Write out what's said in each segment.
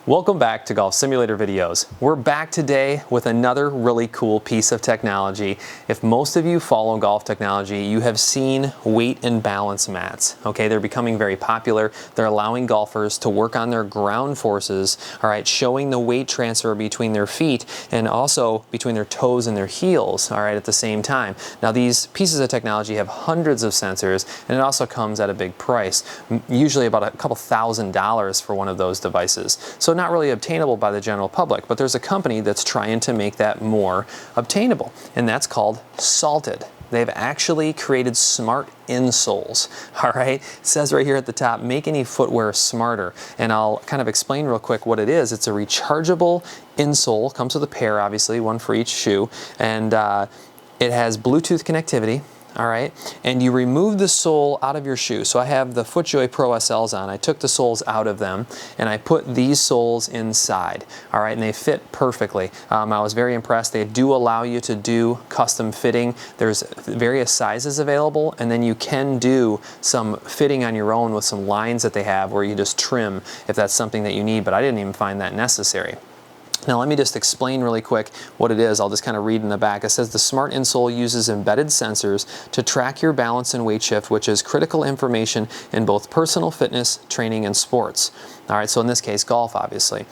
Welcome back to Golf Simulator videos. We're back today with another really cool piece of technology. If most of you follow golf technology, you have seen weight and balance mats. Okay, they're becoming very popular. They're allowing golfers to work on their ground forces, all right, showing the weight transfer between their feet and also between their toes and their heels, all right, at the same time. Now these pieces of technology have hundreds of sensors and it also comes at a big price, usually about a couple $1,000s for one of those devices. So not really obtainable by the general public, but there's a company that's trying to make that more obtainable, and that's called Salted. They've actually created smart insoles, all right? It says right here at the top, make any footwear smarter, and I'll kind of explain real quick what it is. It's a rechargeable insole, comes with a pair, obviously, one for each shoe, and it has Bluetooth connectivity. All right, and you remove the sole out of your shoe. So I have the FootJoy Pro SLs on. I took the soles out of them and I put these soles inside. All right, and they fit perfectly. I was very impressed. They do allow you to do custom fitting. There's various sizes available, and then you can do some fitting on your own with some lines that they have where you just trim if that's something that you need, but I didn't even find that necessary. Now let me just explain really quick what it is. I'll just kind of read in the back. It says the Smart Insole uses embedded sensors to track your balance and weight shift, which is critical information in both personal fitness, training, and sports. All right, so in this case, golf, obviously.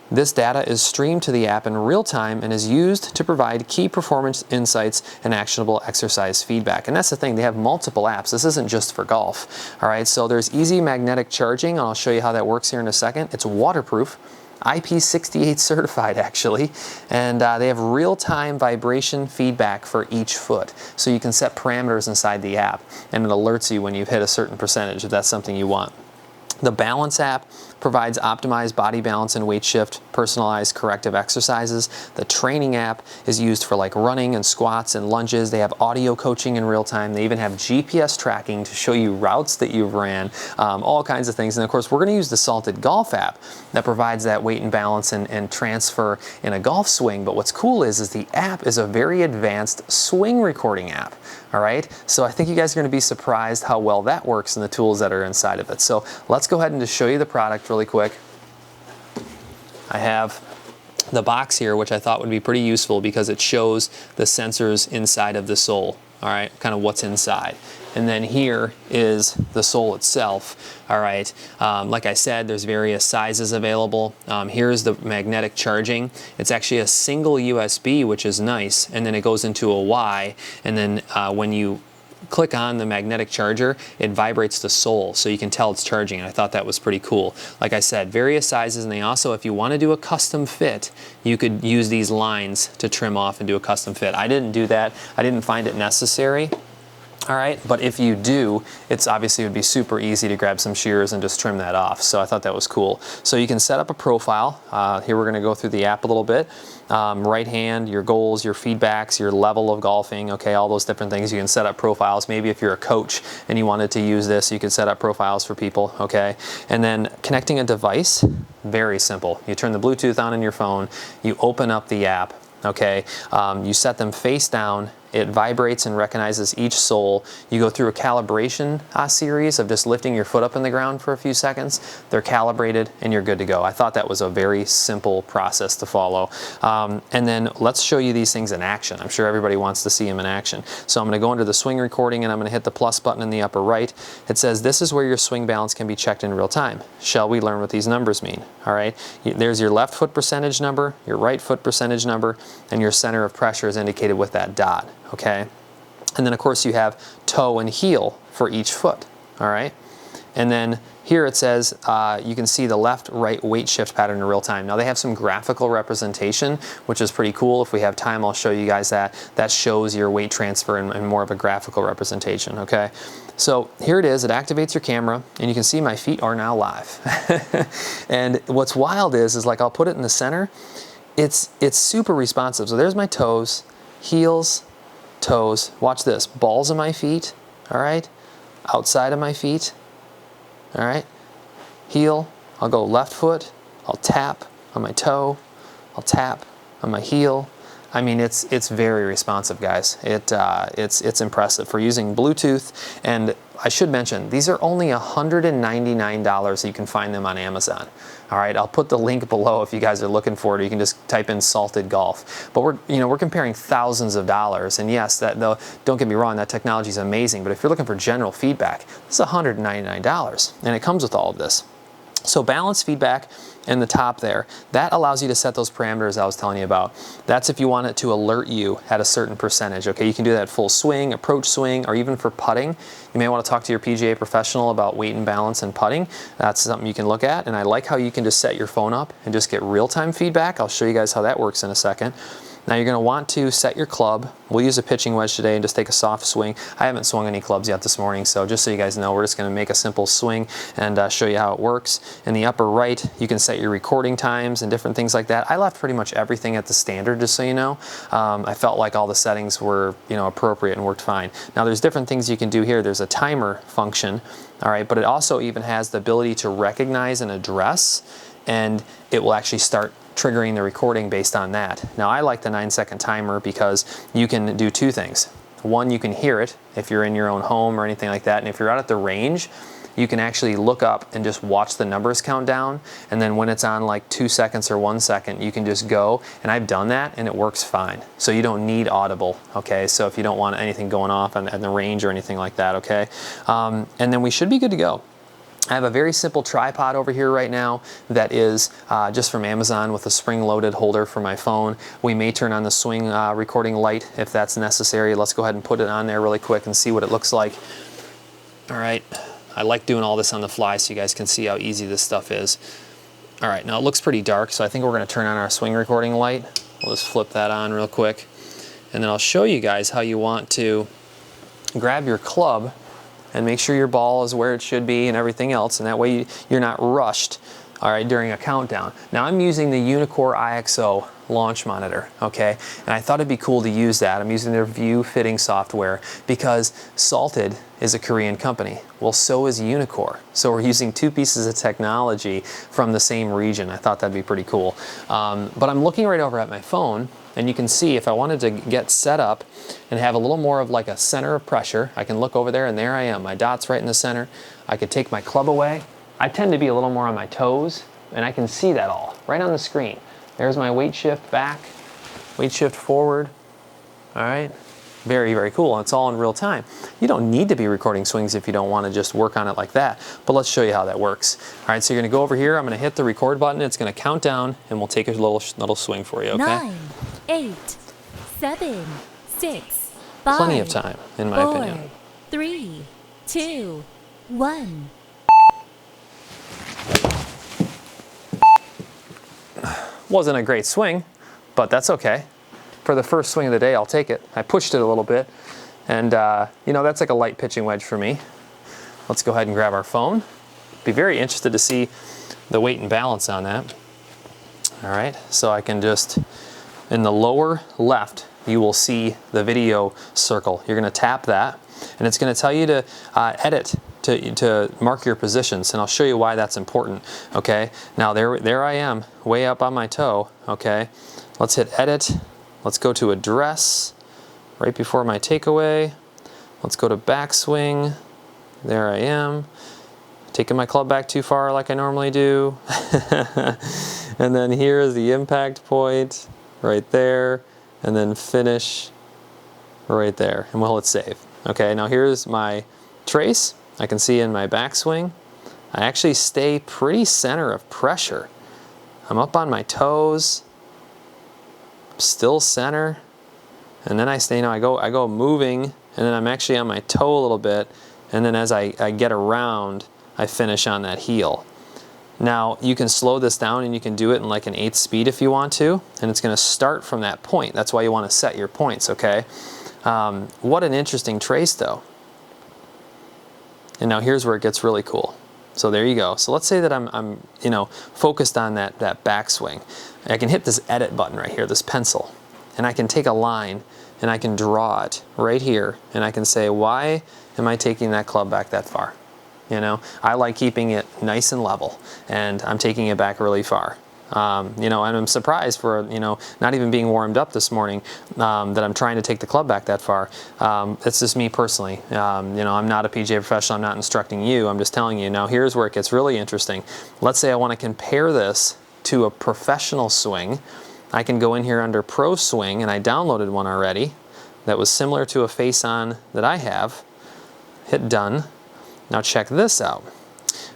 This data is streamed to the app in real time and is used to provide key performance insights and actionable exercise feedback. And that's the thing, they have multiple apps. This isn't just for golf. All right, so there's easy magnetic charging, and I'll show you how that works here in a second. It's waterproof. IP68 certified actually, and they have real-time vibration feedback for each foot, so you can set parameters inside the app and it alerts you when you've hit a certain percentage if that's something you want. The Balance app provides optimized body balance and weight shift, personalized corrective exercises. The Training app is used for like running and squats and lunges. They have audio coaching in real time. They even have GPS tracking to show you routes that you've ran, all kinds of things. And of course, we're going to use the Salted Golf app that provides that weight and balance and transfer in a golf swing. But what's cool is the app is a very advanced swing recording app. All right, so I think you guys are going to be surprised how well that works and the tools that are inside of it. So let's go ahead and just show you the product really quick. I have the box here, which I thought would be pretty useful because it shows the sensors inside of the sole. All right, kind of what's inside. And then here is the sole itself. All right, like I said, there's various sizes available. Here's the magnetic charging. It's actually a single USB, which is nice, and then it goes into a Y, and then when you click on the magnetic charger, it vibrates the sole, so you can tell it's charging, and I thought that was pretty cool. Like I said, various sizes, and they also, if you want to do a custom fit, you could use these lines to trim off and do a custom fit. I didn't do that. I didn't find it necessary. All right, but if you do, it's obviously would be super easy to grab some shears and just trim that off. So I thought that was cool. So you can set up a profile. Here we're going to go through the app a little bit. Right hand, your goals, your feedbacks, your level of golfing, okay, all those different things. You can set up profiles. Maybe if you're a coach and you wanted to use this, you could set up profiles for people, okay? And then connecting a device, very simple. You turn the Bluetooth on in your phone, you open up the app, okay? You set them face down. It vibrates and recognizes each sole. You go through a calibration series of just lifting your foot up in the ground for a few seconds. They're calibrated and you're good to go. I thought that was a very simple process to follow. And then let's show you these things in action. I'm sure everybody wants to see them in action. So I'm going to go into the swing recording and I'm going to hit the plus button in the upper right. It says this is where your swing balance can be checked in real time. Shall we learn what these numbers mean? All right. There's your left foot percentage number, your right foot percentage number, and your center of pressure is indicated with that dot. Okay, and then of course you have toe and heel for each foot, all right? And then here it says you can see the left-right weight shift pattern in real time. Now they have some graphical representation, which is pretty cool. If we have time, I'll show you guys that. That shows your weight transfer in more of a graphical representation, okay? So here it is, it activates your camera, and you can see my feet are now live. And what's wild is like I'll put it in the center, it's super responsive. So there's my toes, heels, toes, watch this, balls of my feet, all right, outside of my feet, all right, heel, I'll go left foot, I'll tap on my toe, I'll tap on my heel. I mean, it's very responsive, guys. It's impressive for using Bluetooth, and I should mention, these are only $199. You can find them on Amazon. All right, I'll put the link below if you guys are looking for it. Or you can just type in Salted Golf. But we're comparing thousands of dollars. And yes, don't get me wrong, that technology is amazing. But if you're looking for general feedback, this is $199, and it comes with all of this. So balance feedback in the top there, that allows you to set those parameters I was telling you about. That's if you want it to alert you at a certain percentage, okay? You can do that full swing, approach swing, or even for putting. You may want to talk to your PGA professional about weight and balance and putting. That's something you can look at, and I like how you can just set your phone up and just get real-time feedback. I'll show you guys how that works in a second. Now you're going to want to set your club. We'll use a pitching wedge today and just take a soft swing. I haven't swung any clubs yet this morning, so just so you guys know, we're just going to make a simple swing and show you how it works. In the upper right, you can set your recording times and different things like that. I left pretty much everything at the standard, just so you know. I felt like all the settings were, appropriate and worked fine. Now there's different things you can do here. There's a timer function, all right, but it also even has the ability to recognize an address, and it will actually start triggering the recording based on that. Now I like the 9-second timer because you can do two things. One, you can hear it if you're in your own home or anything like that, and if you're out at the range, you can actually look up and just watch the numbers count down, and then when it's on like 2 seconds or 1 second, you can just go, and I've done that and it works fine. So you don't need audible, okay? So if you don't want anything going off on the range or anything like that, okay? And then we should be good to go. I have a very simple tripod over here right now that is just from Amazon with a spring-loaded holder for my phone. We may turn on the swing recording light if that's necessary. Let's go ahead and put it on there really quick and see what it looks like. All right, I like doing all this on the fly so you guys can see how easy this stuff is. All right, now it looks pretty dark, so I think we're going to turn on our swing recording light. We'll just flip that on real quick, and then I'll show you guys how you want to grab your club and make sure your ball is where it should be and everything else, and that way you're not rushed, all right, during a countdown. Now I'm using the Unicore IXO launch monitor, okay, and I thought it'd be cool to use that. I'm using their view fitting software because Salted is a Korean company. Well, so is Unicore. So we're using two pieces of technology from the same region. I thought that'd be pretty cool. But I'm looking right over at my phone, and you can see if I wanted to get set up and have a little more of like a center of pressure, I can look over there and there I am. My dot's right in the center. I could take my club away. I tend to be a little more on my toes, and I can see that all right on the screen. There's my weight shift back, weight shift forward. All right, very, very cool. It's all in real time. You don't need to be recording swings if you don't want to just work on it like that, but let's show you how that works. All right, so you're gonna go over here. I'm gonna hit the record button. It's gonna count down, and we'll take a little swing for you, okay? 9, 8, 7, 6, 5, Plenty of time, in my 4, opinion. 3, 2, 1. Wasn't a great swing, but that's okay. For the first swing of the day, I'll take it. I pushed it a little bit, and that's like a light pitching wedge for me. Let's go ahead and grab our phone. Be very interested to see the weight and balance on that. All right, so I can just, in the lower left, you will see the video circle. You're gonna tap that, and it's gonna tell you to edit, to mark your positions, and I'll show you why that's important, okay? Now there I am, way up on my toe, okay? Let's hit edit. Let's go to address, right before my takeaway. Let's go to backswing. There I am. Taking my club back too far like I normally do. And then here's the impact point, right there, and then finish right there, and we'll hit save. Okay, now here's my trace. I can see in my backswing, I actually stay pretty center of pressure. I'm up on my toes, still center, and then I stay, I go moving, and then I'm actually on my toe a little bit, and then as I get around, I finish on that heel. Now you can slow this down and you can do it in like an 8th speed if you want to, and it's gonna start from that point. That's why you wanna set your points, okay? What an interesting trace though. And now here's where it gets really cool. So there you go. So let's say that I'm focused on that backswing. I can hit this edit button right here, this pencil, and I can take a line and I can draw it right here, and I can say, why am I taking that club back that far? I like keeping it nice and level, and I'm taking it back really far. You know, and I'm surprised for, you know, not even being warmed up this morning, that I'm trying to take the club back that far. It's just me personally. You know, I'm not a PGA professional. I'm not instructing you. I'm just telling you. Now, here's where it gets really interesting. Let's say I want to compare this to a professional swing. I can go in here under Pro Swing, and I downloaded one already that was similar to a face-on that I have. Hit done. Now check this out.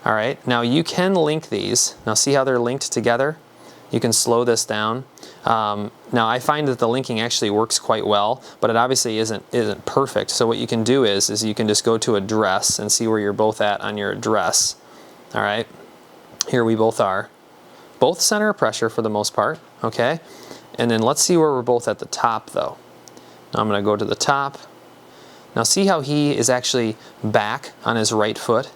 All right, now you can link these. Now see how they're linked together? You can slow this down. Now I find that the linking actually works quite well, but it obviously isn't perfect. So what you can do is you can just go to address and see where you're both at on your address. All right, here we both are. Both center of pressure for the most part, okay? And then let's see where we're both at the top though. Now I'm gonna go to the top. Now see how he is actually back on his right foot,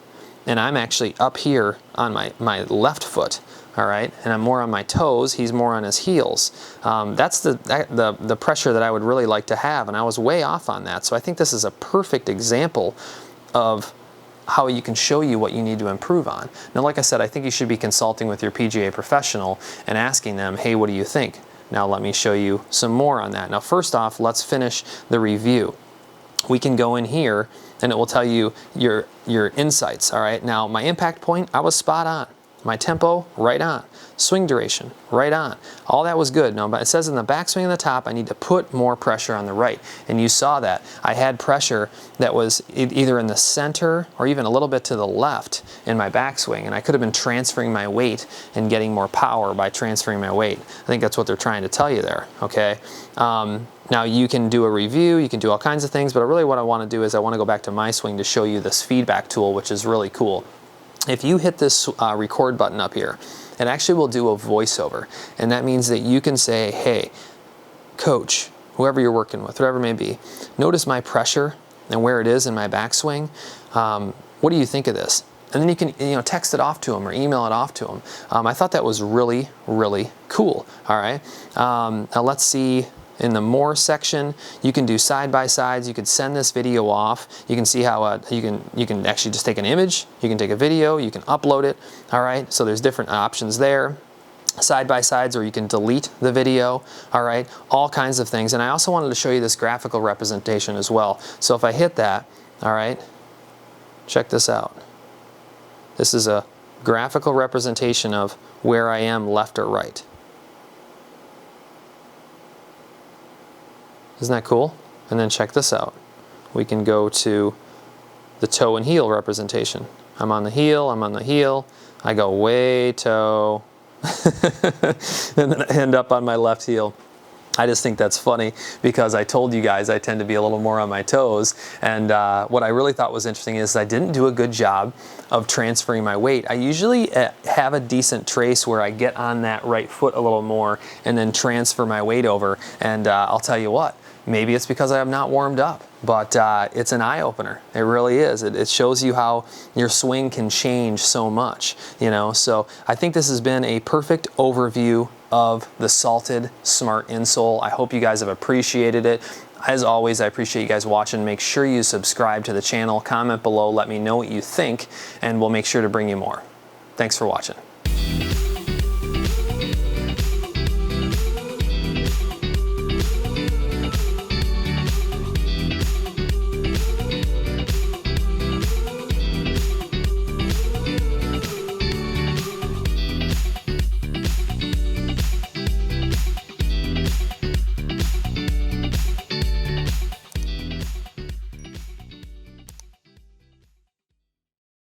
and I'm actually up here on my left foot, all right? And I'm more on my toes, he's more on his heels. That's the pressure that I would really like to have, and I was way off on that. So I think this is a perfect example of how you can show you what you need to improve on. Now, like I said, I think you should be consulting with your PGA professional and asking them, hey, what do you think? Now let me show you some more on that. Now first off, let's finish the review. We can go in here and it will tell you your insights, all right? Now my impact point, I was spot on. My tempo, right on. Swing duration, right on. All that was good. Now, but it says in the backswing and the top, I need to put more pressure on the right. And you saw that. I had pressure that was either in the center or even a little bit to the left in my backswing. And I could have been transferring my weight and getting more power by transferring my weight. I think that's what they're trying to tell you there, okay? Now you can do a review, you can do all kinds of things, but really what I want to do is I want to go back to my swing to show you this feedback tool, which is really cool. If you hit this record button up here, it actually will do a voiceover. And that means that you can say, hey, coach, whoever you're working with, whatever it may be, notice my pressure and where it is in my backswing. What do you think of this? And then you can text it off to them or email it off to them. I thought that was really, really cool. All right. Now let's see. In the more section, you can do side-by-sides. You could send this video off. You can see how you can actually just take an image. You can take a video. You can upload it. All right. So there's different options there. Side-by-sides, or you can delete the video. All right. All kinds of things. And I also wanted to show you this graphical representation as well. So if I hit that, all right, check this out. This is a graphical representation of where I am left or right. Isn't that cool? And then check this out. We can go to the toe and heel representation. I'm on the heel, I'm on the heel. I go way toe, and then I end up on my left heel. I just think that's funny because I told you guys I tend to be a little more on my toes, and what I really thought was interesting is I didn't do a good job of transferring my weight. I usually have a decent trace where I get on that right foot a little more and then transfer my weight over, and I'll tell you what, maybe it's because I have not warmed up, but it's an eye-opener. It really is. It shows you how your swing can change so much, So I think this has been a perfect overview of the Salted Smart Insole. I hope you guys have appreciated it. As always, I appreciate you guys watching. Make sure you subscribe to the channel, comment below, let me know what you think, and we'll make sure to bring you more. Thanks for watching.